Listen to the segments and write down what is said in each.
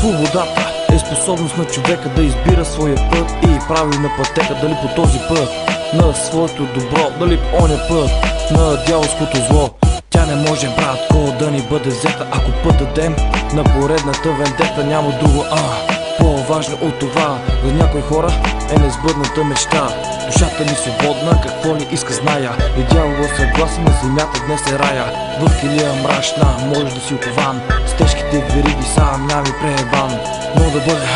Свободата е способност на човека да избира своя път и прави на пътека, дали по този път на своето добро, дали по оня път на дяволското зло. Тя не може, братко, да ни бъде взета, ако път дадем на поредната вендета. Няма друго по-важно от това за някои хора е несбъдната мечта. Душата ни свободна, какво ни иска зная, и дявола съгласен, на земята днес е рая. В килия мрачна можеш да си окован, с тежките вериги сам няма и преебан. Но да бъде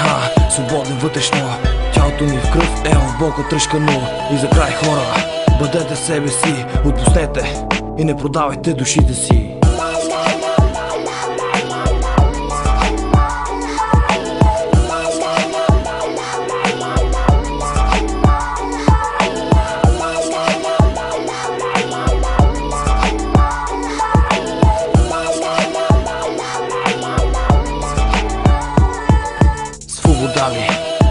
свободен вътрешно, тялото ми в кръв е в болка тръшкано. И за край, хора, бъдете себе си, отпуснете и не продавайте душите си. Свобода ми,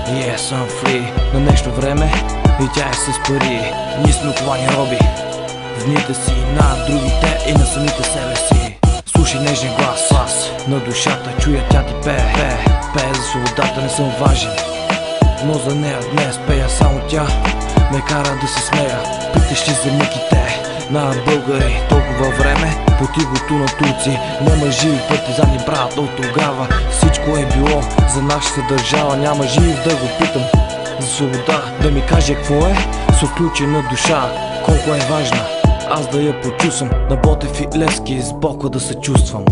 yes, съм free на нещо време и тя е с пари. Ние сме оковани роби в дните си на другите и на самите себе си. Слушай нежен глас на душата, чуя тя ти пее. Пее за свободата, не съм важен, но за нея днес пея. Само тя ме кара да се смея, питащи за мъките на българи. Толкова време по тигото на турци, няма живи партизани, брат. От тогава всичко е било за нашата държава. Няма жив да го питам за свобода, да ми каже какво е с отключена душа. Колко е важна, аз да я почувствам, на Ботев и Левски с Бока да се чувствам.